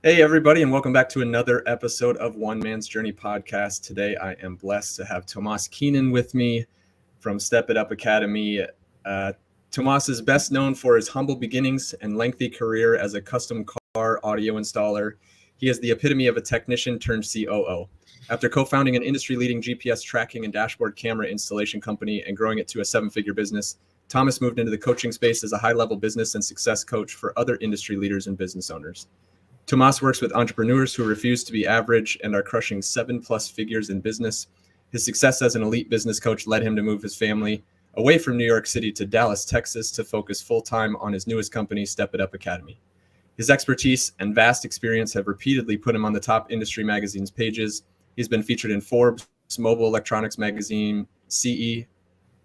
Hey, everybody, and welcome back to another episode of One Man's Journey podcast. Today, I am blessed to have Tomas Keenan with me from Step It Up Academy. Tomas is best known for his humble beginnings and lengthy career as a custom car audio installer. He is the epitome of a technician turned COO. After co-founding an industry-leading GPS tracking and dashboard camera installation company and growing it to a seven-figure business, Tomas moved into the coaching space as a high-level business and success coach for other industry leaders and business owners. Tomas works with entrepreneurs who refuse to be average and are crushing 7+ figures in business. His success as an elite business coach led him to move his family away from New York City to Dallas, Texas, to focus full-time on his newest company, Step It Up Academy. His expertise and vast experience have repeatedly put him on the top industry magazine's pages. He's been featured in Forbes, Mobile Electronics Magazine, CE,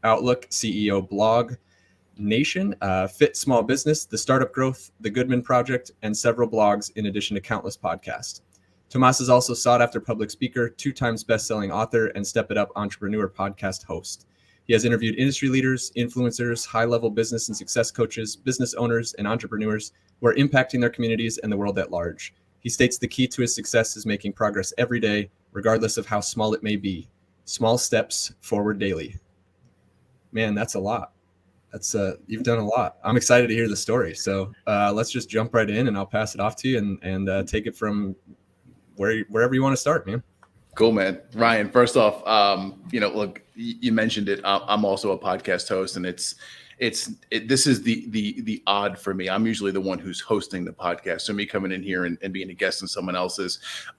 Outlook, CEO Blog, Nation, Fit Small Business, The Startup Growth, The Goodman Project, and several blogs, in addition to countless podcasts. Tomas is also sought after public speaker, 2 times best-selling author, and Step It Up entrepreneur podcast host. He has interviewed industry leaders, influencers, high-level business and success coaches, business owners, and entrepreneurs who are impacting their communities and the world at large. He states the key to his success is making progress every day, regardless of how small it may be. Small steps forward daily. Man, that's a lot. You've done a lot. I'm excited to hear the story. So let's just jump right in, and I'll pass it off to you and take it from wherever you want to start, man. Cool, man. Ryan, first off, look, you mentioned it. I'm also a podcast host, and this is the odd for me. I'm usually the one who's hosting the podcast. So me coming in here and being a guest on someone else's,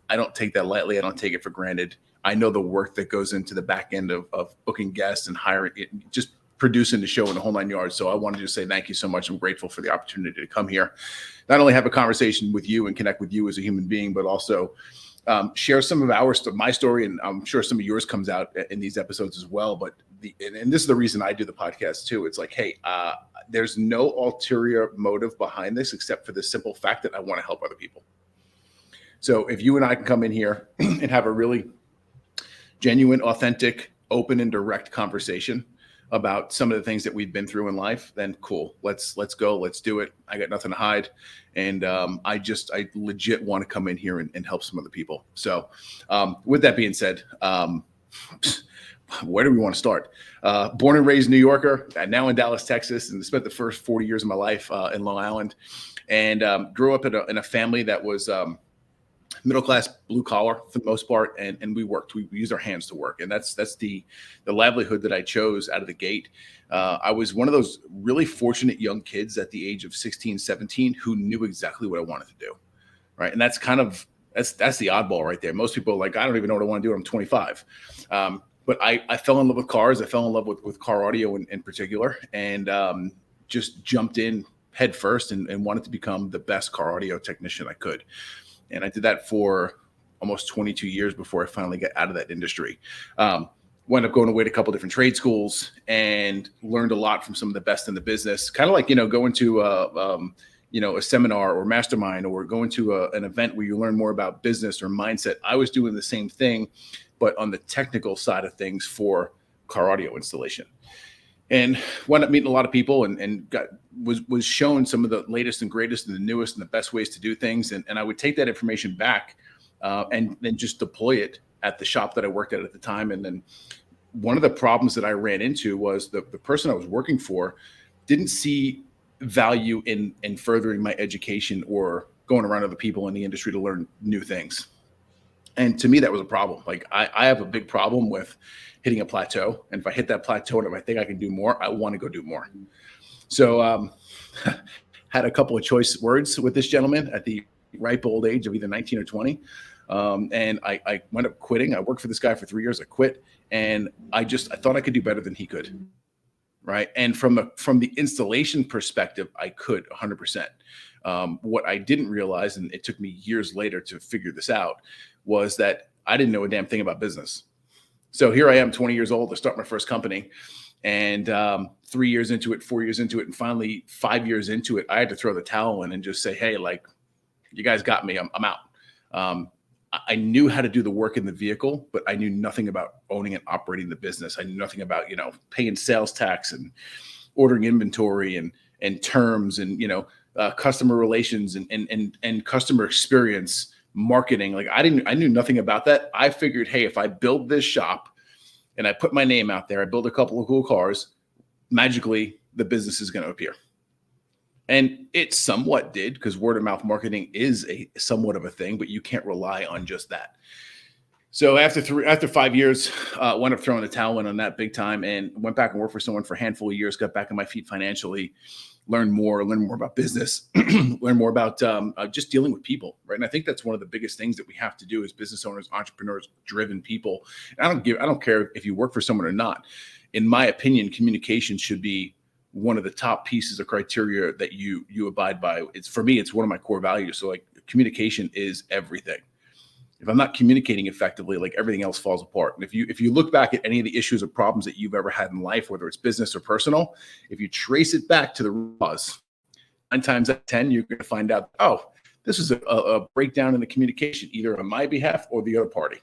I don't take that lightly. I don't take it for granted. I know the work that goes into the back end of booking guests and hiring it, just producing the show in the whole 9 yards. So I wanted to say thank you so much. I'm grateful for the opportunity to come here, not only have a conversation with you and connect with you as a human being, but also share some of my story, and I'm sure some of yours comes out in these episodes as well. But and this is the reason I do the podcast too. It's like, hey, there's no ulterior motive behind this except for the simple fact that I want to help other people. So if you and I can come in here and have a really genuine, authentic, open, and direct conversation about some of the things that we've been through in life, then cool. Let's go. Let's do it. I got nothing to hide. And I legit want to come in here and help some other people. So with that being said, where do we want to start? Born and raised New Yorker, now in Dallas, Texas, and spent the first 40 years of my life in Long Island, and grew up in a family that was middle class, blue collar for the most part, and we worked. We used our hands to work, and that's the livelihood that I chose out of the gate. I was one of those really fortunate young kids at the age of 16, 17 who knew exactly what I wanted to do, right? And that's the oddball right there. Most people are like, I don't even know what I want to do when I'm 25. But I fell in love with cars. I fell in love with car audio in particular, and just jumped in head first and wanted to become the best car audio technician I could. And I did that for almost 22 years before I finally got out of that industry. Wound up going away to a couple different trade schools and learned a lot from some of the best in the business. Kind of like, going to a seminar or mastermind, or going to an event where you learn more about business or mindset. I was doing the same thing, but on the technical side of things for car audio installation. And wound up meeting a lot of people and was shown some of the latest and greatest and the newest and the best ways to do things. And I would take that information back and then just deploy it at the shop that I worked at the time. And then one of the problems that I ran into was the person I was working for didn't see value in furthering my education or going around other people in the industry to learn new things. And to me, that was a problem. Like I have a big problem with hitting a plateau. And if I hit that plateau and if I think I can do more, I want to go do more. So had a couple of choice words with this gentleman at the ripe old age of either 19 or 20. And I wound up quitting. I worked for this guy for 3 years. I quit. And I thought I could do better than he could. Right. And from the installation perspective, I could 100%. What I didn't realize, and it took me years later to figure this out, was that I didn't know a damn thing about business. So here I am, 20 years old, to start my first company. And 3 years into it, 4 years into it, and finally 5 years into it, I had to throw the towel in and just say, hey, like, you guys got me. I'm out. I knew how to do the work in the vehicle, but I knew nothing about owning and operating the business. I knew nothing about, paying sales tax and ordering inventory and terms and, customer relations and customer experience marketing. Like I knew nothing about that. I figured, hey, if I build this shop and I put my name out there, I build a couple of cool cars, magically the business is going to appear. And it somewhat did, because word of mouth marketing is a somewhat of a thing, but you can't rely on just that. So after 5 years, wound up throwing the towel in on that big time, and went back and worked for someone for a handful of years, got back on my feet financially, learn more about business, learn more about just dealing with people, right? And I think that's one of the biggest things that we have to do as business owners, entrepreneurs, driven people. And I don't care if you work for someone or not. In my opinion, communication should be one of the top pieces of criteria that you abide by. For me, it's one of my core values. So like communication is everything. If I'm not communicating effectively, like everything else falls apart. And if you look back at any of the issues or problems that you've ever had in life, whether it's business or personal, if you trace it back to the cause, 9 times out of 10, you're going to find out, oh, this is a breakdown in the communication, either on my behalf or the other party.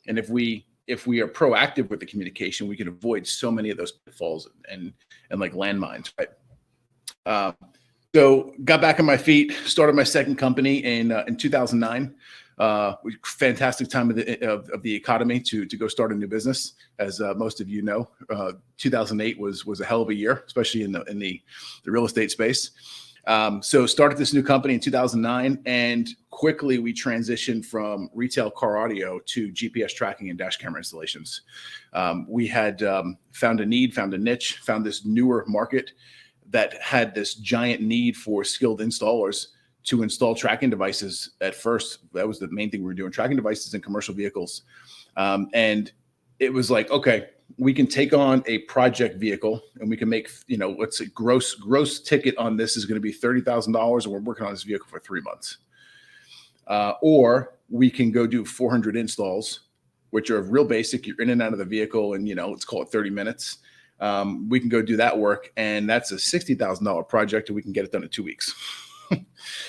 And if we are proactive with the communication, we can avoid so many of those pitfalls and like landmines, right? So got back on my feet, started my second company in 2009. Fantastic time of the economy to go start a new business. As most of you know, 2008 was a hell of a year, especially in the real estate space. So started this new company in 2009, and quickly we transitioned from retail car audio to GPS tracking and dash camera installations. We had found a niche, found this newer market that had this giant need for skilled installers to install tracking devices. At first, that was the main thing we were doing, tracking devices in commercial vehicles. And it was like, okay, we can take on a project vehicle and we can make, let's say gross ticket on this is going to be $30,000 and we're working on this vehicle for 3 months. Or we can go do 400 installs, which are real basic. You're in and out of the vehicle and, let's call it 30 minutes. We can go do that work, and that's a $60,000 project, and we can get it done in 2 weeks.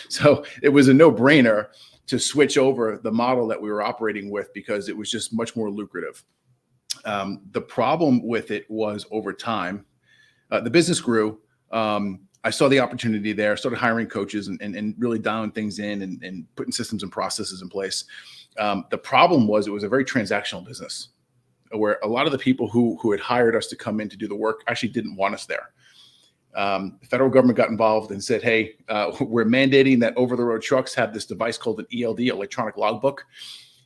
So it was a no-brainer to switch over the model that we were operating with, because it was just much more lucrative. The problem with it was, over time, the business grew. I saw the opportunity there, started hiring coaches and really dialing things in and putting systems and processes in place. The problem was, it was a very transactional business, where a lot of the people who had hired us to come in to do the work actually didn't want us there. The federal government got involved and said, hey, we're mandating that over-the-road trucks have this device called an ELD, electronic logbook,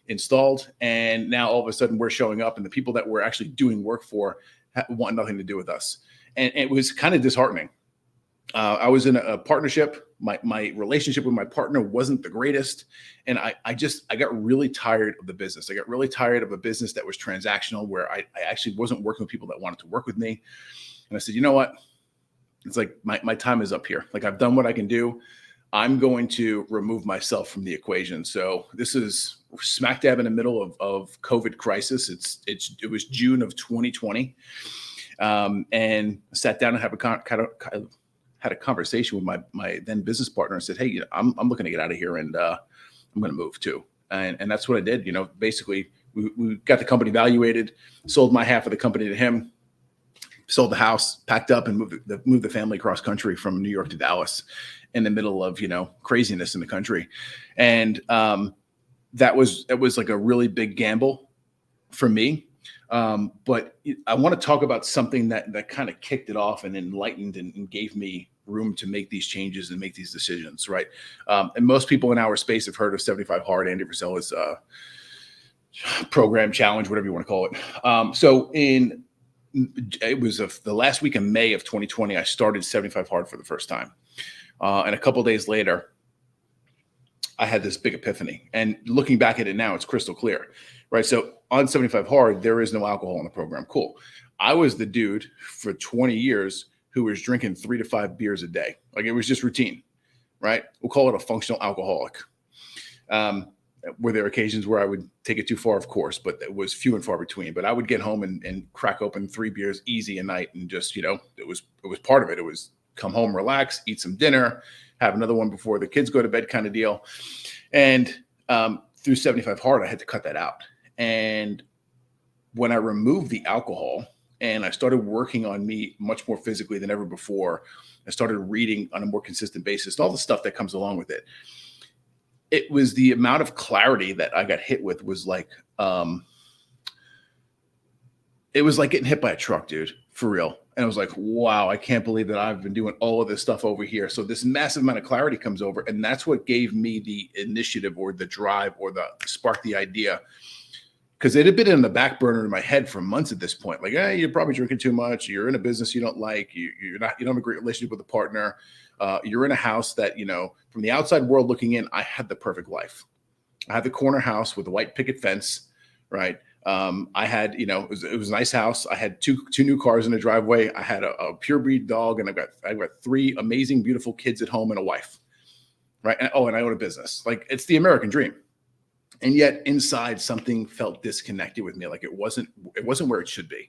installed. And now all of a sudden we're showing up, and the people that we're actually doing work for want nothing to do with us. And it was kind of disheartening. I was in a partnership. My relationship with my partner wasn't the greatest. And I got really tired of the business. I got really tired of a business that was transactional, where I actually wasn't working with people that wanted to work with me. And I said, you know what? It's like my time is up here. Like, I've done what I can do. I'm going to remove myself from the equation. So this is smack dab in the middle of COVID crisis. It was June of 2020. And I sat down and had a conversation with my then business partner and said, hey, I'm looking to get out of here, and I'm going to move too. And that's what I did. Basically we got the company valuated, sold my half of the company to him, sold the house, packed up, and moved the family across country from New York to Dallas in the middle of, craziness in the country. And it was like a really big gamble for me. But I want to talk about something that kind of kicked it off and enlightened and gave me room to make these changes and make these decisions, right? And most people in our space have heard of 75 Hard, Andy Frisella's program, challenge, whatever you want to call it. It was the last week of May of 2020, I started 75 Hard for the first time. And a couple of days later, I had this big epiphany. And looking back at it now, it's crystal clear, right? So on 75 Hard, there is no alcohol in the program. Cool. I was the dude for 20 years who was drinking 3 to 5 beers a day. Like, it was just routine, right? We'll call it a functional alcoholic. Were there occasions where I would take it too far? Of course, but it was few and far between. But I would get home and crack open 3 beers easy a night, and just, it was part of it. It was come home, relax, eat some dinner, have another one before the kids go to bed kind of deal. And through 75 Hard, I had to cut that out. And when I removed the alcohol, and I started working on me much more physically than ever before. I started reading on a more consistent basis, all the stuff that comes along with it. It was the amount of clarity that I got hit with was like, it was like getting hit by a truck, dude, for real. And I was like, wow, I can't believe that I've been doing all of this stuff over here. So this massive amount of clarity comes over, and that's what gave me the initiative or the drive or the spark the idea. Because it had been in the back burner in my head for months at this point. Like, you're probably drinking too much. You're in a business you don't like. You don't have a great relationship with a partner. You're in a house that, from the outside world looking in, I had the perfect life. I had the corner house with a white picket fence, right? I had, it was a nice house. I had two new cars in the driveway. I had a pure breed dog, and I got 3 amazing, beautiful kids at home and a wife, right? And I own a business. Like, it's the American dream. And yet inside something felt disconnected with me. Like it wasn't where it should be.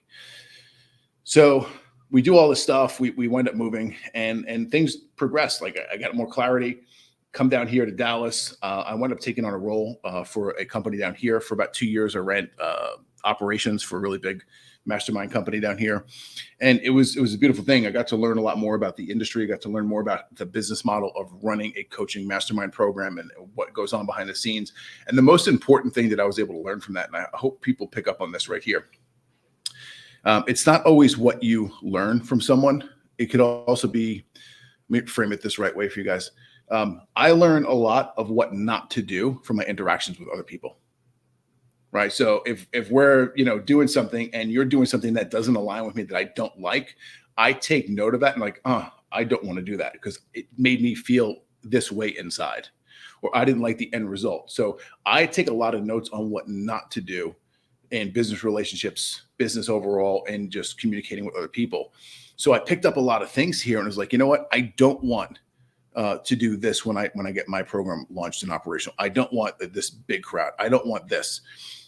So we do all this stuff. We wind up moving and things progress. Like I got more clarity, come down here to Dallas. I wound up taking on a role for a company down here for about 2 years. I ran operations for a really big mastermind company down here. And it was a beautiful thing. I got to learn a lot more about the industry. I got to learn more about the business model of running a coaching mastermind program and what goes on behind the scenes. And the most important thing that I was able to learn from that, and I hope people pick up on this right here. It's not always what you learn from someone. It could also be, let me frame it this right way for you guys. I learn a lot of what not to do from my interactions with other people. Right. So if we're, doing something and you're doing something that doesn't align with me that I don't like, I take note of that and like, I don't want to do that because it made me feel this way inside, or I didn't like the end result. So I take a lot of notes on what not to do in business relationships, business overall, and just communicating with other people. So I picked up a lot of things here and was like, you know what? I don't want to do this when I get my program launched and operational. I don't want this big crowd. I don't want this.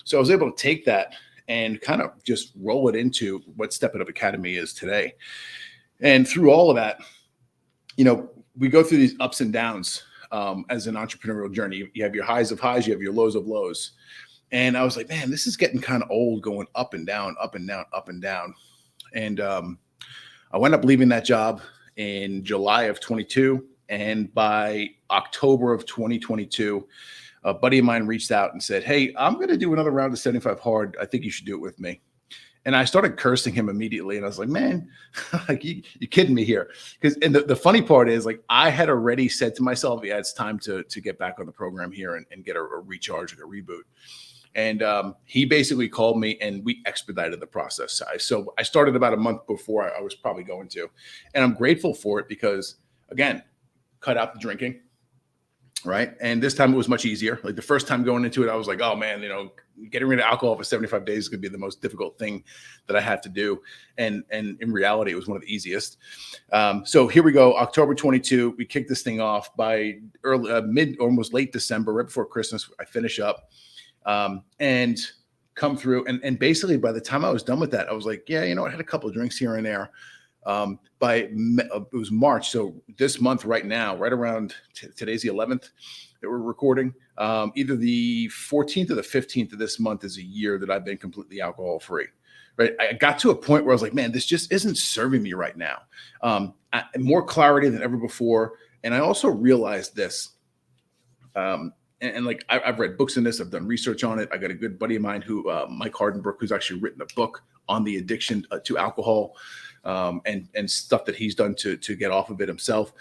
So I was able to take that and kind of just roll it into what Step It Up Academy is today. And through all of that, we go through these ups and downs as an entrepreneurial journey. You have your highs of highs, you have your lows of lows. And I was like, man, this is getting kind of old, going up and down, up and down, up and down. And I wound up leaving that job in July of 22. And by October of 2022, a buddy of mine reached out and said, hey, I'm going to do another round of 75 hard. I think you should do it with me. And I started cursing him immediately. And I was like, man, like you kidding me here? And the funny part is, like, I had already said to myself, yeah, it's time to get back on the program here and get a recharge, like a reboot. And he basically called me and we expedited the process. So I started about a month before I was probably going to. And I'm grateful for it because, again, cut out the drinking. Right. And this time it was much easier. Like the first time going into it, I was like, oh man, getting rid of alcohol for 75 days is going to be the most difficult thing that I had to do. And in reality, it was one of the easiest. So here we go. October 22, we kicked this thing off. By early, almost late December, right before Christmas, I finish up and come through. And basically by the time I was done with that, I was like, yeah, I had a couple of drinks here and there. It was March. So this month right now, right around today's the 11th that we're recording, either the 14th or the 15th of this month is a year that I've been completely alcohol free. Right. I got to a point where I was like, man, this just isn't serving me right now. More clarity than ever before. And I also realized this, and like I've read books in this, I've done research on it. I got a good buddy of mine who, Mike Hardenbrook, who's actually written a book on the addiction to alcohol. And stuff that he's done to get off of it himself.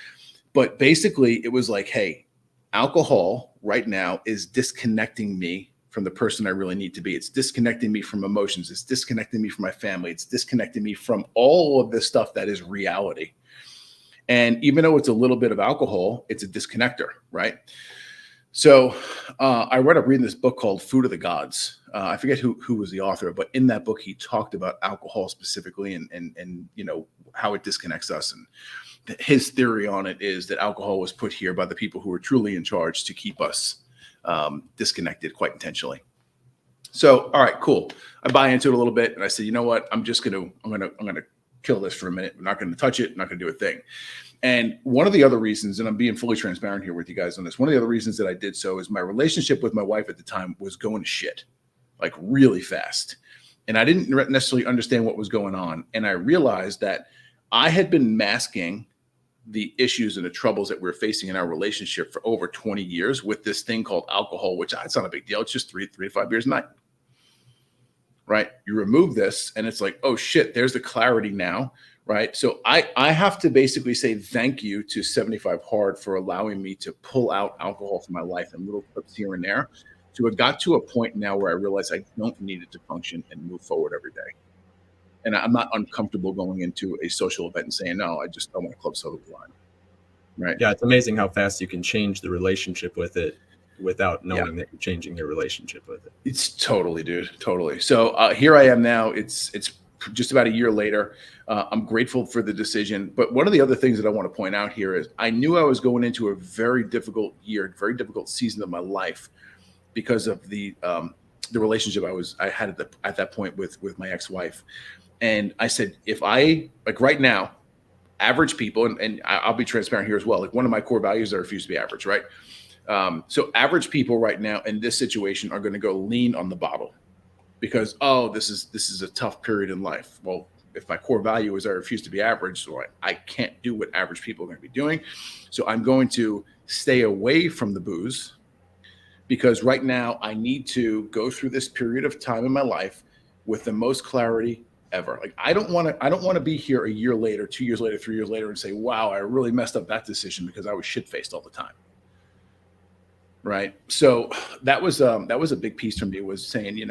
But basically it was like, hey, alcohol right now is disconnecting me from the person I really need to be. It's disconnecting me from emotions. It's disconnecting me from my family. It's disconnecting me from all of this stuff that is reality. And even though it's a little bit of alcohol, it's a disconnector, right? So I wound up reading this book called Food of the Gods. I forget who was the author, but in that book, he talked about alcohol specifically and how it disconnects us. And his theory on it is that alcohol was put here by the people who are truly in charge to keep us disconnected quite intentionally. So, all right, cool. I buy into it a little bit. And I said, you know what? I'm going to kill this for a minute. I'm not going to touch it. I'm not going to do a thing. And one of the other reasons, and I'm being fully transparent here with you guys on this, one of the other reasons that I did so is my relationship with my wife at the time was going to shit, like really fast. and I didn't necessarily understand what was going on. And I realized that I had been masking the issues and the troubles that we're facing in our relationship for over 20 years with this thing called alcohol, which it's not a big deal. It's just three to 5 beers a night, right? You remove this and it's like, oh shit, there's the clarity now, right? So I have to basically say thank you to 75 Hard for allowing me to pull out alcohol from my life and little clips here and there. So it got to a point now where I realized I don't need it to function and move forward every day. And I'm not uncomfortable going into a social event and saying, no, I want to club soda with wine. Right. Yeah. It's amazing how fast you can change the relationship with it without knowing that you're changing your relationship with it. It's totally, dude. Totally. So here I am now. It's just about a year later. I'm grateful for the decision. But one of the other things that I want to point out here is I knew I was going into a very difficult year, very difficult season of my life because of the relationship I had at that point with my ex-wife. And I said, if I, like right now, average people, and I'll be transparent here as well. Like one of my core values is I refuse to be average, right? So average people right now in this situation are going to go lean on the bottle because, oh, this is a tough period in life. Well, if my core value is I refuse to be average, so I can't do what average people are going to be doing. So I'm going to stay away from the booze because right now I need to go through this period of time in my life with the most clarity ever. Like I don't want to be here a year later, 2 years later, 3 years later and say, wow, I really messed up that decision because I was shit-faced all the time. Right. So that was a big piece for me, was saying,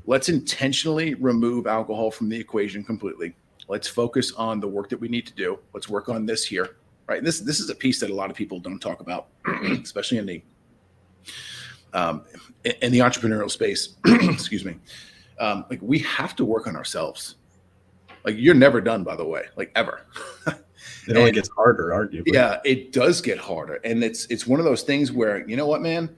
let's intentionally remove alcohol from the equation completely. Let's focus on the work that we need to do. Let's work on this here. Right. This is a piece that a lot of people don't talk about, especially in the entrepreneurial space. Excuse me. Like we have to work on ourselves. Like you're never done, by the way, like ever. It only gets harder, arguably. Yeah, it does get harder. And it's one of those things where, you know what, man?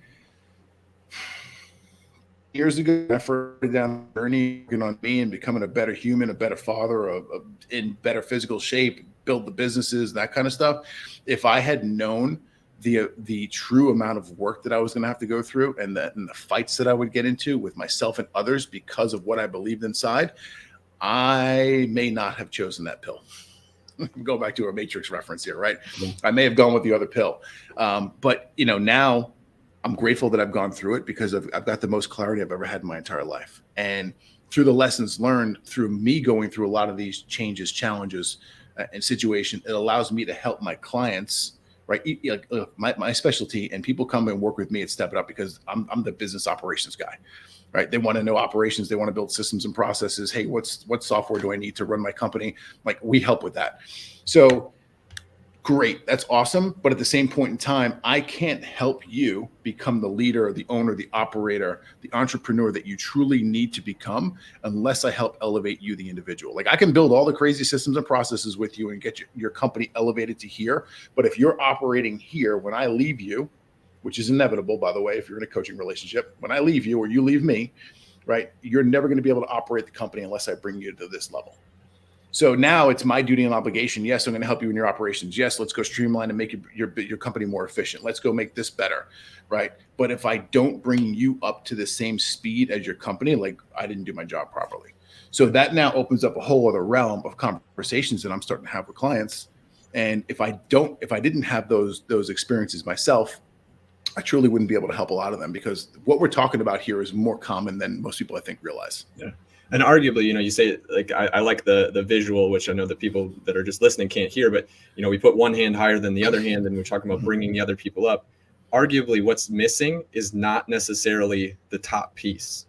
Years ago, I started down the journey working on me and becoming a better human, a better father, in better physical shape, build the businesses, that kind of stuff. If I had known the true amount of work that I was going to have to go through and the fights that I would get into with myself and others because of what I believed inside, I may not have chosen that pill. Go back to a Matrix reference here, right? Yeah. I may have gone with the other pill. But, now I'm grateful that I've gone through it because I've got the most clarity I've ever had in my entire life. And through the lessons learned, through me going through a lot of these changes, challenges, and situations, it allows me to help my clients, right? My specialty, and people come and work with me at Step It Up because I'm the business operations guy. Right? They want to know operations. They want to build systems and processes. Hey, what software do I need to run my company? Like we help with that. So great. That's awesome. But at the same point in time, I can't help you become the leader, the owner, the operator, the entrepreneur that you truly need to become unless I help elevate you, the individual. Like I can build all the crazy systems and processes with you and get your company elevated to here. But if you're operating here, when I leave you, which is inevitable, by the way, if you're in a coaching relationship, when I leave you or you leave me, right, you're never going to be able to operate the company unless I bring you to this level. So now it's my duty and obligation. Yes, I'm going to help you in your operations. Yes, let's go streamline and make your company more efficient. Let's go make this better, right? But if I don't bring you up to the same speed as your company, like I didn't do my job properly. So that now opens up a whole other realm of conversations that I'm starting to have with clients. And if I didn't have those experiences myself, I truly wouldn't be able to help a lot of them because what we're talking about here is more common than most people I think realize. Yeah. And arguably, you say like, I like the visual, which I know the people that are just listening can't hear, but we put one hand higher than the other hand and we're talking about bringing the other people up. Arguably what's missing is not necessarily the top piece.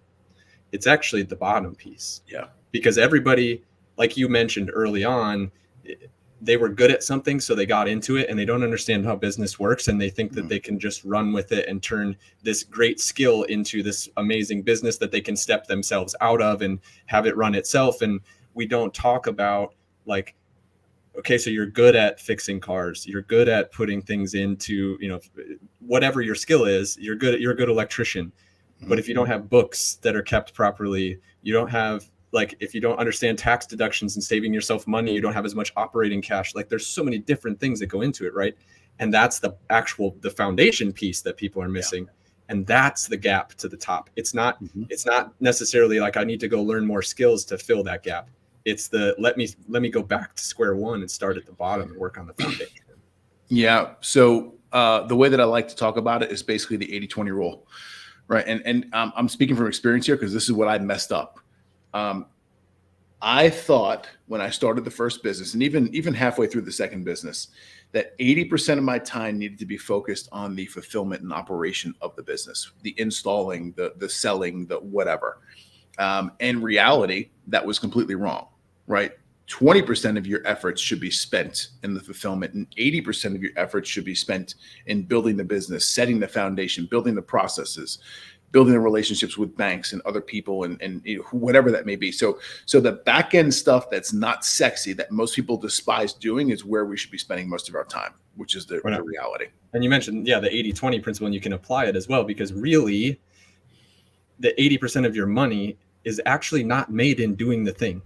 It's actually the bottom piece. Yeah. Because everybody, like you mentioned early on, they were good at something, so they got into it and they don't understand how business works. And they think that they can just run with it and turn this great skill into this amazing business that they can step themselves out of and have it run itself. And we don't talk about like, okay, so you're good at fixing cars. You're good at putting things into, whatever your skill is, you're a good electrician. But if you don't have books that are kept properly, you don't have, like, if you don't understand tax deductions and saving yourself money, you don't have as much operating cash. Like there's so many different things that go into it. Right. And that's the foundation piece that people are missing. And that's the gap to the top. It's not Mm-hmm. it's not necessarily like I need to go learn more skills to fill that gap. It's the let me go back to square one and start at the bottom and work on the foundation. Yeah. So the way that I like to talk about it is basically the 80-20 rule, right? And I'm speaking from experience here because this is what I messed up. I thought when I started the first business, and even halfway through the second business, that 80% of my time needed to be focused on the fulfillment and operation of the business, the installing, the selling, the whatever. In reality, that was completely wrong, right? 20% of your efforts should be spent in the fulfillment, and 80% of your efforts should be spent in building the business, setting the foundation, building the processes, building the relationships with banks and other people, and you know, whatever that may be. So the back end stuff that's not sexy, that most people despise doing, is where we should be spending most of our time, which is the reality. And you mentioned, the 80-20 principle, and you can apply it as well, because really the 80% of your money is actually not made in doing the thing.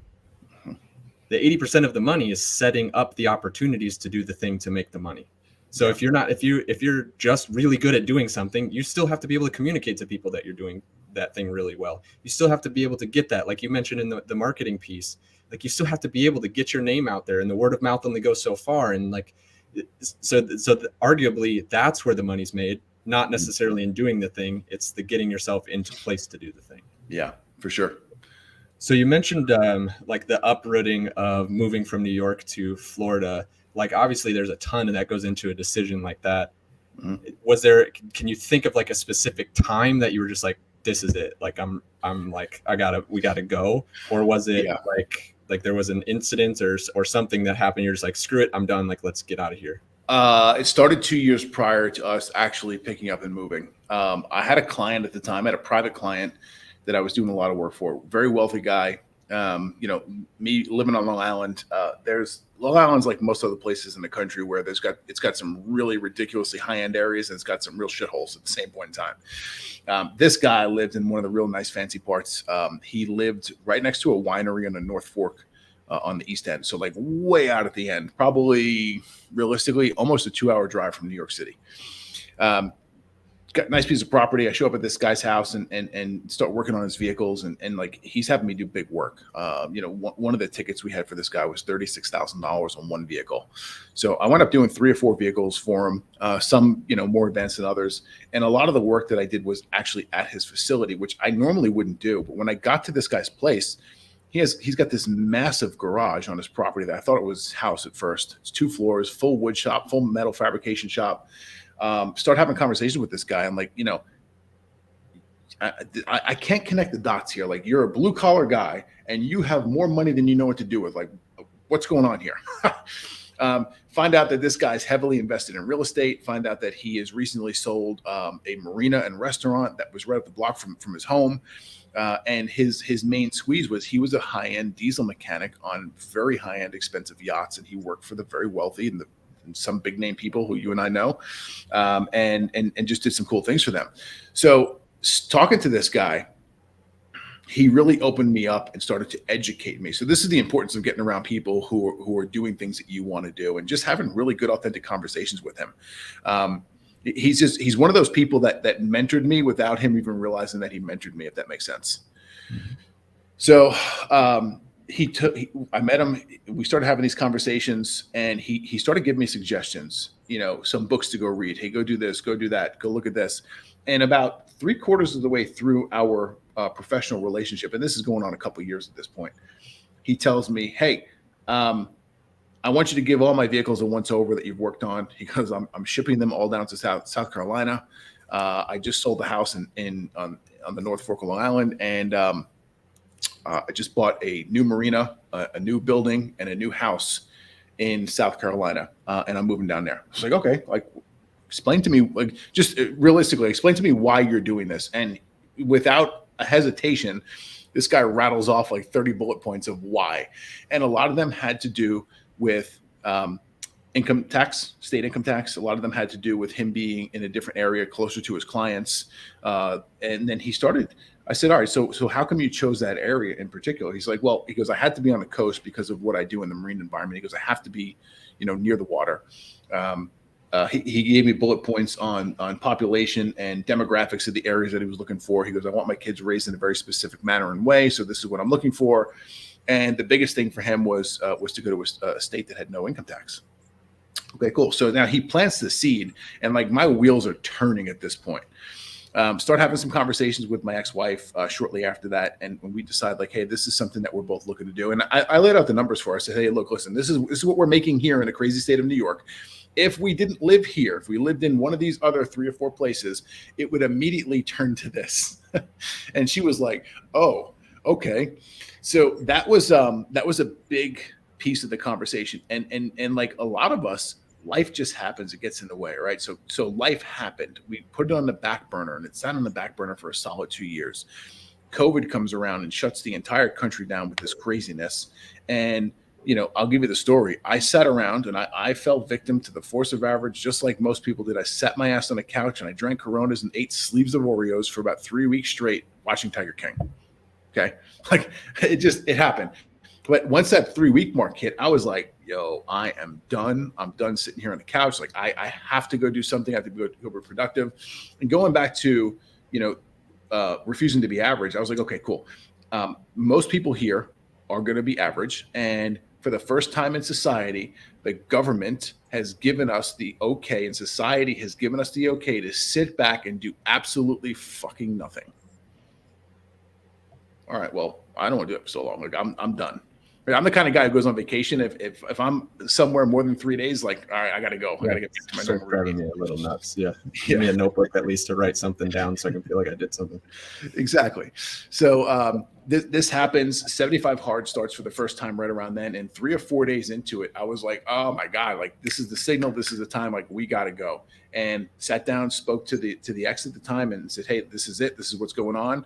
The 80% of the money is setting up the opportunities to do the thing to make the money. So if you're just really good at doing something, you still have to be able to communicate to people that you're doing that thing really well. You still have to be able to get that, like you mentioned in the marketing piece, like you still have to be able to get your name out there, and the word of mouth only goes so far. And like, so arguably that's where the money's made, not necessarily in doing the thing. It's the getting yourself into place to do the thing. Yeah, for sure. So you mentioned like the uprooting of moving from New York to Florida. Like obviously there's a ton that goes into a decision like that. Mm-hmm. Can you think of like a specific time that you were just like, this is it? Like I'm like, we gotta go. Or was it like there was an incident or something that happened? You're just like, screw it, I'm done. Like, let's get out of here. It started 2 years prior to us actually picking up and moving. I had a client at the time, I had a private client that I was doing a lot of work for, very wealthy guy. You know, me living on Long Island, Long Island's like most other places in the country where it's got some really ridiculously high-end areas, and it's got some real shitholes at the same point in time. This guy lived in one of the real nice fancy parts. He lived right next to a winery on the North Fork on the East End. So like way out at the end, probably realistically almost a 2-hour drive from New York City. Got a nice piece of property. I show up at this guy's house and start working on his vehicles, and like he's having me do big work. You know, one of the tickets we had for this guy was $36,000 on one vehicle. So I wound up doing 3 or 4 vehicles for him. Some, you know, more advanced than others. And a lot of the work that I did was actually at his facility, which I normally wouldn't do. But when I got to this guy's place, he's got this massive garage on his property that I thought it was his house at first. It's 2 floors, full wood shop, full metal fabrication shop. Start having conversations with this guy. I'm like, you know, I can't connect the dots here. Like, you're a blue collar guy and you have more money than you know what to do with. Like, what's going on here? Find out that this guy's heavily invested in real estate. Find out that he has recently sold a marina and restaurant that was right up the block from his home. And his main squeeze was he was a high-end diesel mechanic on very high-end expensive yachts, and he worked for the very wealthy and some big name people who you and I know, and just did some cool things for them. So talking to this guy, he really opened me up and started to educate me. So this is the importance of getting around people who are doing things that you want to do, and just having really good, authentic conversations with him. He's one of those people that mentored me without him even realizing that he mentored me, if that makes sense. Mm-hmm. So I met him. We started having these conversations, and he started giving me suggestions. You know, some books to go read. Hey, go do this. Go do that. Go look at this. And about 3/4 of the way through our professional relationship, and this is going on a couple of years at this point, he tells me, "Hey, I want you to give all my vehicles a once over that you've worked on." He goes, "I'm shipping them all down to South Carolina. I just sold the house on the North Fork of Long Island, and I just bought a new marina, a new building, and a new house in South Carolina, and I'm moving down there." I was like, "Okay, like, explain to me, like, just realistically, explain to me why you're doing this." And without a hesitation, this guy rattles off like 30 bullet points of why, and a lot of them had to do with income tax, state income tax. A lot of them had to do with him being in a different area, closer to his clients. And then he started. I said, "All right, so how come you chose that area in particular?" He's like, "Well," he goes, "I had to be on the coast because of what I do in the marine environment." He goes, "I have to be, you know, near the water." he gave me bullet points on population and demographics of the areas that he was looking for. He goes, I want my kids raised in a very specific manner and way. So this is what I'm looking for. And the biggest thing for him was to go to a state that had no income tax. Okay, cool. So now he plants the seed, and like my wheels are turning at this point. Start having some conversations with my ex-wife shortly after that, and when we decide like, hey, this is something that we're both looking to do. And I laid out the numbers for us. I said, hey, look, listen, this is what we're making here in the crazy state of New York. If we didn't live here, if we lived in one of these other 3 or 4 places, it would immediately turn to this. And she was like, oh, okay. So that was a big piece of the conversation. And like a lot of us, life just happens. It gets in the way, right? So life happened. We put it on the back burner, and it sat on the back burner for a solid 2 years. COVID comes around and shuts the entire country down with this craziness. And, I'll give you the story. I sat around and I fell victim to the force of average, just like most people did. I sat my ass on a couch and I drank Coronas and ate sleeves of Oreos for about 3 weeks straight watching Tiger King. Okay. Like it happened. But once that 3-week mark hit, I was like, yo, I am done. I'm done sitting here on the couch. Like I have to go do something. I have to go be productive. And going back to, refusing to be average, I was like, okay, cool. Most people here are going to be average. And for the first time in society, the government has given us the okay, and society has given us the okay to sit back and do absolutely fucking nothing. All right, well, I don't want to do it for so long. Like I'm done. I'm the kind of guy who goes on vacation. If I'm somewhere more than 3 days, like, all right, I got to go. I got to get to my normal driving me a little nuts. Yeah. Give me a notebook at least to write something down so I can feel like I did something. Exactly. So this happens. 75 hard starts for the first time right around then. And 3 or 4 days into it, I was like, oh my God, like this is the signal. This is the time. Like we got to go. And sat down, spoke to the ex at the time and said, hey, this is it. This is what's going on.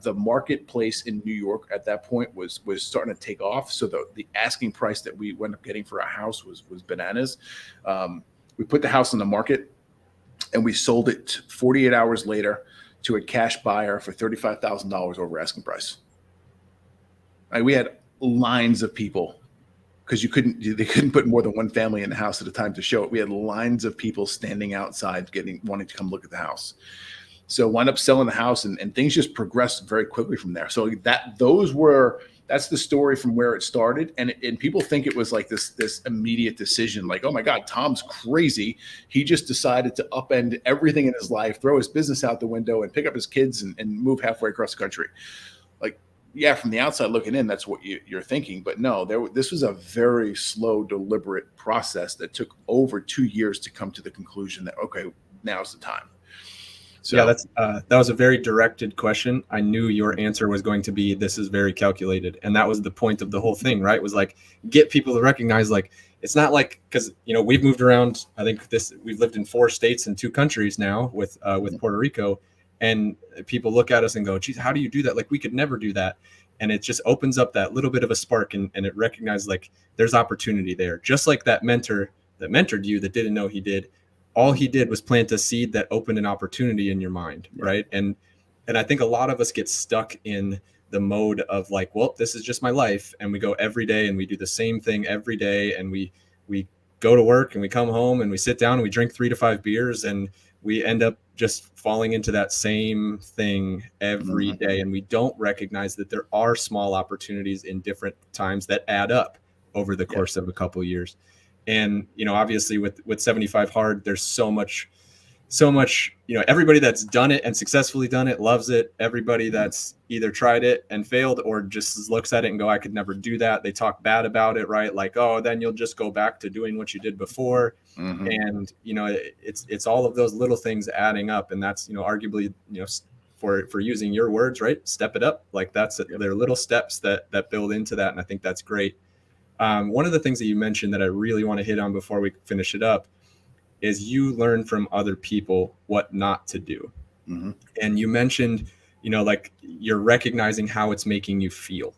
The marketplace in New York at that point was starting to take off. So the asking price that we wound up getting for a house was bananas. We put the house on the market and we sold it 48 hours later to a cash buyer for $35,000 over asking price. We had lines of people because they couldn't put more than one family in the house at a time to show it. We had lines of people standing outside wanting to come look at the house. So wound up selling the house and things just progressed very quickly from there. So that's the story from where it started. And people think it was like this immediate decision, like, oh my God, Tom's crazy. He just decided to upend everything in his life, throw his business out the window and pick up his kids and move halfway across the country. Like, yeah, from the outside looking in, that's what you're thinking. But no, this was a very slow, deliberate process that took over 2 years to come to the conclusion that, okay, now's the time. So, yeah, that was a very directed question. I knew your answer was going to be, this is very calculated. And that was the point of the whole thing, right? It was like, get people to recognize, like, it's not like, because, we've moved around. I think we've lived in 4 states and 2 countries now with Puerto Rico. And people look at us and go, geez, how do you do that? Like, we could never do that. And it just opens up that little bit of a spark and it recognizes, like, there's opportunity there. Just like that mentor that mentored you that didn't know he did. All he did was plant a seed that opened an opportunity in your mind, right? And I think a lot of us get stuck in the mode of like, well, this is just my life, and we go every day and we do the same thing every day, and we go to work and we come home and we sit down and we drink 3 to 5 beers, and we end up just falling into that same thing every day, and we don't recognize that there are small opportunities in different times that add up over the course of a couple of years. And, obviously with 75 hard, there's so much, everybody that's done it and successfully done it loves it. Everybody that's either tried it and failed or just looks at it and go, I could never do that. They talk bad about it, right? Like, oh, then you'll just go back to doing what you did before. And, it's all of those little things adding up. And that's, arguably, for using your words, right? Step it up. Like they're little steps that build into that. And I think that's great. One of the things that you mentioned that I really want to hit on before we finish it up is you learn from other people what not to do. And you mentioned, like you're recognizing how it's making you feel.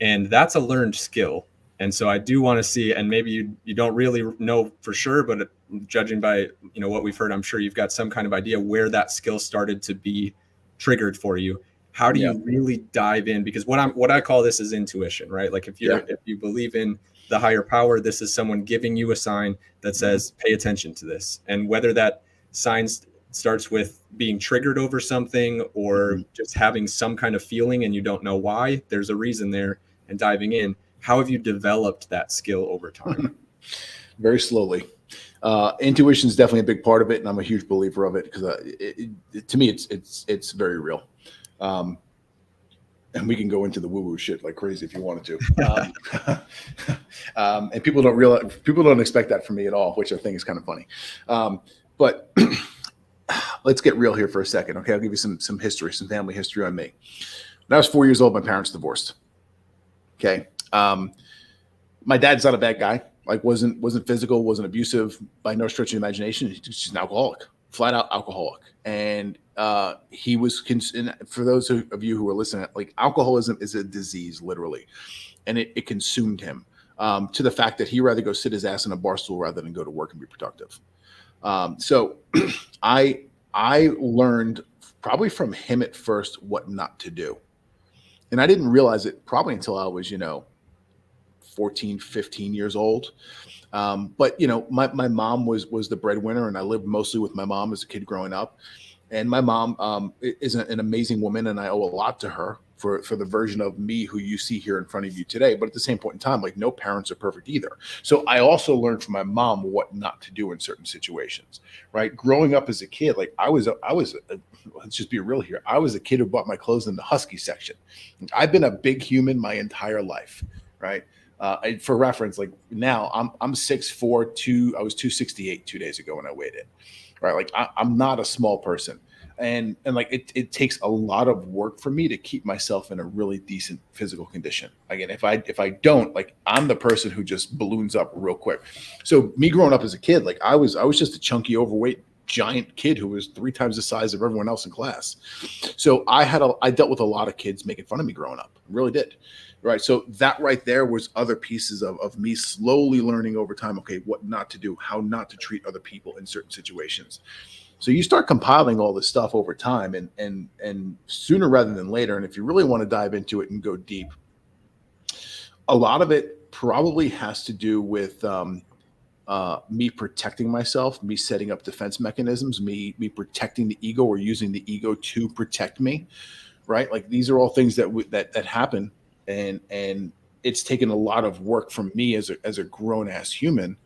And that's a learned skill. And so I do want to see, and maybe you don't really know for sure, but judging by, what we've heard, I'm sure you've got some kind of idea where that skill started to be triggered for you. How do you really dive in? Because what I call this is intuition, right? Like if you believe in the higher power. This is someone giving you a sign that says, pay attention to this. And whether that sign starts with being triggered over something or just having some kind of feeling and you don't know why, there's a reason there, and diving in. How have you developed that skill over time? Very slowly. Intuition is definitely a big part of it, and I'm a huge believer of it because to me, it's very real. And we can go into the woo-woo shit like crazy if you wanted to. And people don't expect that from me at all, which I think is kind of funny. But let's get real here for a second, okay? I'll give you some history, some family history on me. When I was 4 years old, my parents divorced. Okay. My dad's not a bad guy. Like wasn't physical, wasn't abusive by no stretch of the imagination. He's just an alcoholic, flat out alcoholic. And he was, for those of you who are listening, like alcoholism is a disease, literally. And it consumed him to the fact that he'd rather go sit his ass in a bar stool rather than go to work and be productive. So I learned probably from him at first what not to do. And I didn't realize it probably until I was, 14, 15 years old. But my mom was the breadwinner, and I lived mostly with my mom as a kid growing up. And my mom is an amazing woman, and I owe a lot to her for the version of me who you see here in front of you today. But at the same point in time, like no parents are perfect either. So I also learned from my mom what not to do in certain situations, right? Growing up as a kid, like I was let's just be real here. I was a kid who bought my clothes in the Husky section. I've been a big human my entire life, right? For reference, like now I'm 6'4", I was 268 2 days ago when I weighed in, right? Like I'm not a small person. And like it takes a lot of work for me to keep myself in a really decent physical condition. Again, if I don't, like I'm the person who just balloons up real quick. So me growing up as a kid, like I was just a chunky, overweight, giant kid who was 3 times the size of everyone else in class. So I dealt with a lot of kids making fun of me growing up. I really did. Right. So that right there was other pieces of me slowly learning over time, okay, what not to do, how not to treat other people in certain situations. So you start compiling all this stuff over time and sooner rather than later. And if you really want to dive into it and go deep, a lot of it probably has to do with me protecting myself, me setting up defense mechanisms, me protecting the ego or using the ego to protect me. Right. Like these are all things that happen. And it's taken a lot of work from me as a grown ass human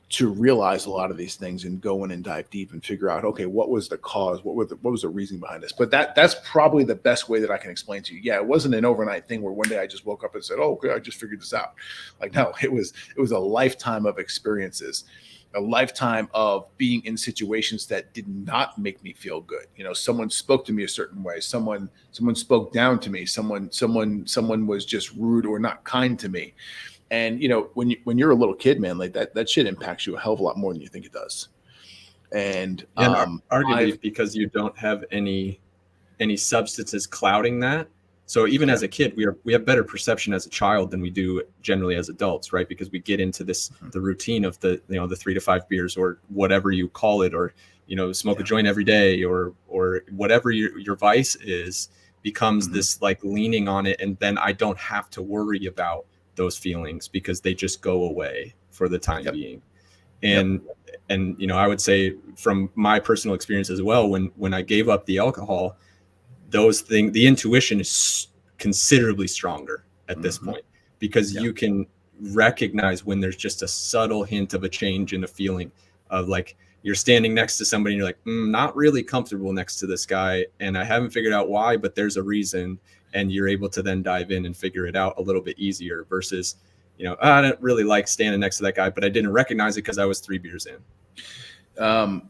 to realize a lot of these things and go in and dive deep and figure out, okay, what was the cause? What was the reason behind this? But that's probably the best way that I can explain to you. Yeah, it wasn't an overnight thing where one day I just woke up and said, oh, okay, I just figured this out. Like, no, it was a lifetime of experiences, a lifetime of being in situations that did not make me feel good. Someone spoke to me a certain way. Someone spoke down to me. Someone was just rude or not kind to me. And when you're a little kid, man, like that shit impacts you a hell of a lot more than you think it does. And arguably because you don't have any substances clouding that. So even as a kid, we have better perception as a child than we do generally as adults, right? Because we get into the routine of the 3 to 5 beers or whatever you call it, or smoke a joint every day, or whatever your vice is becomes this like leaning on it, and then I don't have to worry about those feelings because they just go away for the time being. And I would say from my personal experience as well, when I gave up the alcohol, the intuition is considerably stronger at this point, because you can recognize when there's just a subtle hint of a change in a feeling of like you're standing next to somebody and you're like, not really comfortable next to this guy. And I haven't figured out why, but there's a reason. And you're able to then dive in and figure it out a little bit easier versus, I don't really like standing next to that guy, but I didn't recognize it because I was 3 beers in. I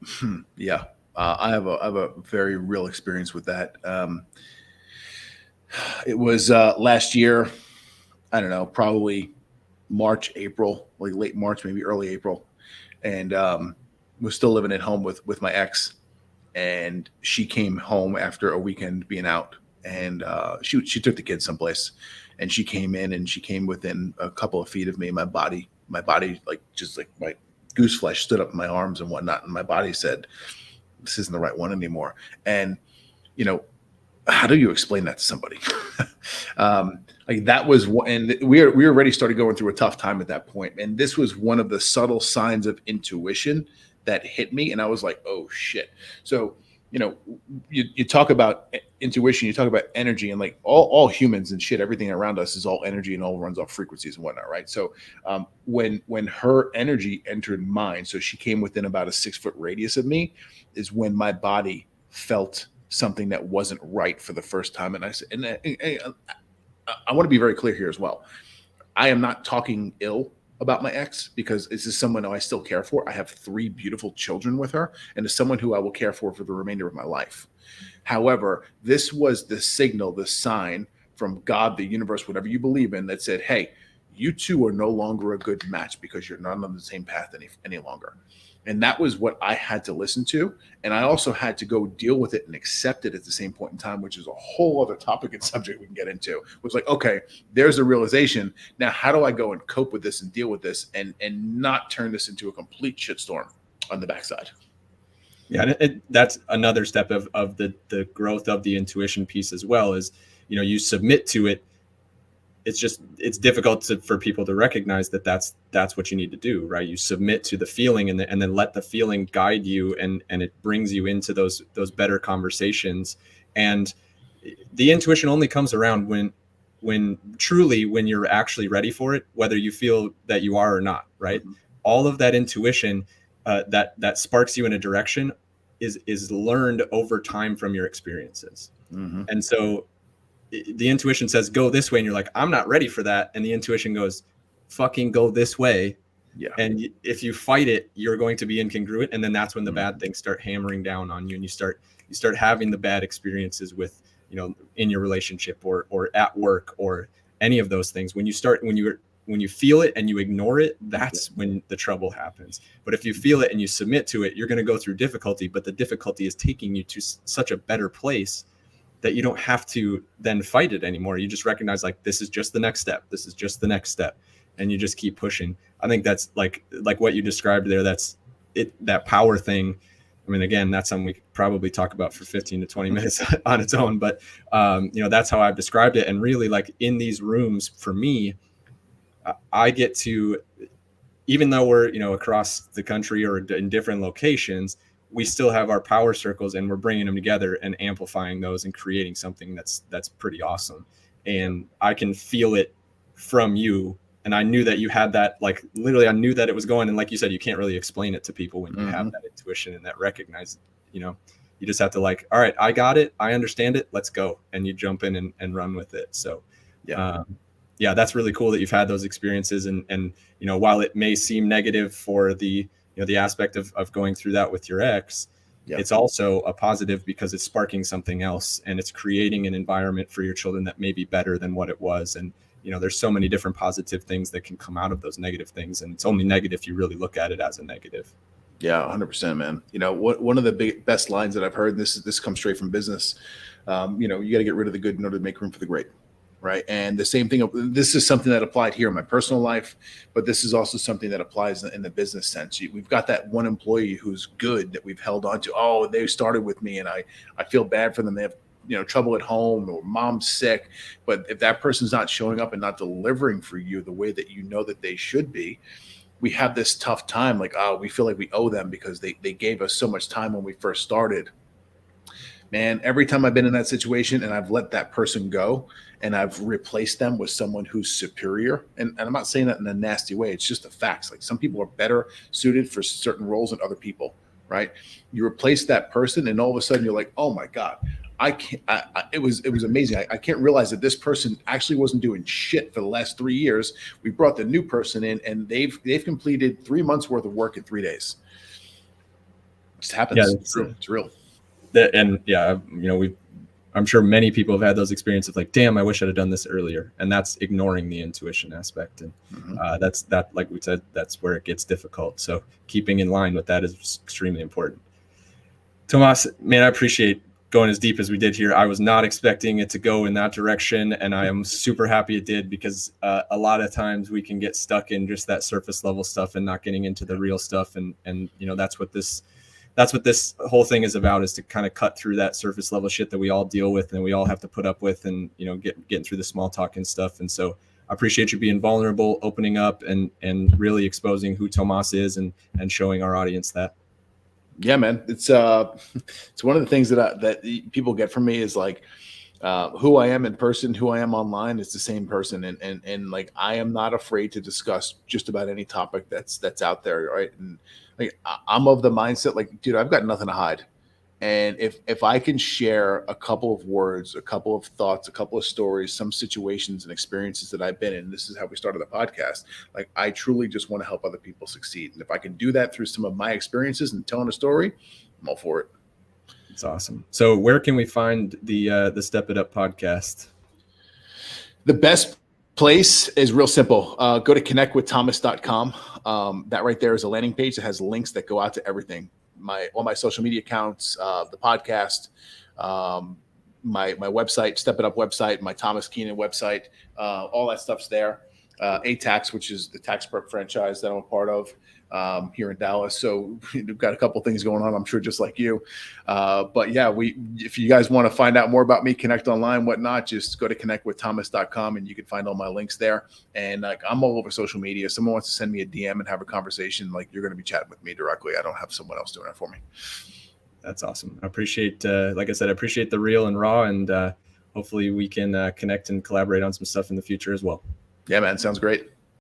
have a very real experience with that. It was last year, I don't know, probably March, April, like late March, maybe early April. And was still living at home with my ex. And she came home after a weekend being out. And she took the kids someplace, and she came in and she came within a couple of feet of me. My body, like just like my goose flesh stood up in my arms and whatnot. And my body said, this isn't the right one anymore. And, how do you explain that to somebody? Like that was one, and we already started going through a tough time at that point. And this was one of the subtle signs of intuition that hit me. And I was like, oh shit. So, you talk about intuition, you talk about energy, and like all humans and shit, everything around us is all energy and all runs off frequencies and whatnot. Right. So when her energy entered mine, so she came within about a 6-foot radius of me, is when my body felt something that wasn't right for the first time. And I said, and I want to be very clear here as well. I am not talking ill about my ex, because this is someone who I still care for. I have 3 beautiful children with her, and is someone who I will care for the remainder of my life. However, this was the signal, the sign from God, the universe, whatever you believe in, that said, hey, you two are no longer a good match because you're not on the same path any longer. And that was what I had to listen to. And I also had to go deal with it and accept it at the same point in time, which is a whole other topic and subject we can get into. It was like, okay, there's a realization. Now, how do I go and cope with this and deal with this and not turn this into a complete shitstorm on the backside? Yeah, that's another step of the growth of the intuition piece as well, is, you submit to it. It's difficult for people to recognize that that's what you need to do, right? You submit to the feeling and then let the feeling guide you, and it brings you into those better conversations. And the intuition only comes around when you're actually ready for it, whether you feel that you are or not, right? Mm-hmm. All of that intuition that sparks you in a direction is learned over time from your experiences. Mm-hmm. And so the intuition says, go this way. And you're like, I'm not ready for that. And the intuition goes, fucking go this way. Yeah. And if you fight it, you're going to be incongruent. And then that's when the bad things start hammering down on you. And you start having the bad experiences with, in your relationship or at work or any of those things. When you feel it and you ignore it, that's when the trouble happens. But if you feel it and you submit to it, you're going to go through difficulty, but the difficulty is taking you to such a better place that you don't have to then fight it anymore. You just recognize, like, this is just the next step. This is just the next step. And you just keep pushing. I think that's like what you described there. That's it, that power thing. I mean, again, that's something we could probably talk about for 15 to 20 minutes on its own. But, that's how I've described it. And really, like, in these rooms, for me, I get to, even though we're, across the country or in different locations, we still have our power circles, and we're bringing them together and amplifying those and creating something that's pretty awesome. And I can feel it from you. And I knew that you had that, like, literally I knew that it was going. And like you said, you can't really explain it to people when you have that intuition and that recognize, you just have to, like, all right, I got it. I understand it. Let's go. And you jump in and run with it. So, yeah, that's really cool that you've had those experiences. And while it may seem negative for the aspect of going through that with your ex, it's also a positive because it's sparking something else, and it's creating an environment for your children that may be better than what it was. And, there's so many different positive things that can come out of those negative things. And it's only negative if you really look at it as a negative. Yeah, 100%, man. One of the best lines that I've heard, this comes straight from business. You got to get rid of the good in order to make room for the great. Right. And the same thing, this is something that applied here in my personal life, but this is also something that applies in the business sense. We've got that one employee who's good that we've held on to. Oh, they started with me and I feel bad for them. They have, trouble at home, or mom's sick. But if that person's not showing up and not delivering for you the way that that they should be, we have this tough time. Like, we feel like we owe them because they gave us so much time when we first started. Man, every time I've been in that situation and I've let that person go and I've replaced them with someone who's superior, and I'm not saying that in a nasty way, it's just the facts. Like, some people are better suited for certain roles than other people, right? You replace that person and all of a sudden you're like, oh my God, it was amazing. I can't realize that this person actually wasn't doing shit for the last 3 years. We brought the new person in and they've completed 3 months worth of work in 3 days. It just happens. Yeah, it's real. And I'm sure many people have had those experiences, like, damn, I wish I'd have done this earlier. And that's ignoring the intuition aspect. And that, like we said, that's where it gets difficult. So keeping in line with that is extremely important. Tomas, man, I appreciate going as deep as we did here. I was not expecting it to go in that direction, and I am super happy it did, because a lot of times we can get stuck in just that surface level stuff and not getting into the real stuff. And that's what this that's what this whole thing is about, is to kind of cut through that surface level shit that we all deal with and we all have to put up with, and, you know, getting through the small talk and stuff. And so I appreciate you being vulnerable, opening up, and really exposing who Tomas is, and showing our audience that. Yeah, man. It's one of the things that people get from me is like, who I am in person, who I am online is the same person. And like, I am not afraid to discuss just about any topic that's out there. Right. And like, I'm of the mindset, like, dude, I've got nothing to hide. And if I can share a couple of words, a couple of thoughts, a couple of stories, some situations and experiences that I've been in, this is how we started the podcast. Like, I truly just want to help other people succeed. And if I can do that through some of my experiences and telling a story, I'm all for it. It's awesome. So where can we find the Step It Up podcast? The best place is real simple. Go to connectwiththomas.com. That right there is a landing page that has links that go out to everything. All my social media accounts, the podcast, my website, Step It Up website, my Tomas Keenan website, all that stuff's there. ATAX, which is the tax prep franchise that I'm a part of here in Dallas. So we've got a couple things going on, I'm sure, just like you. But yeah, if you guys want to find out more about me, connect online, whatnot, just go to connectwiththomas.com and you can find all my links there. And like, I'm all over social media. If someone wants to send me a DM and have a conversation, like, you're going to be chatting with me directly. I don't have someone else doing it for me. That's awesome. I appreciate, like I said, I appreciate the real and raw, and hopefully we can connect and collaborate on some stuff in the future as well. Yeah, man. Sounds great.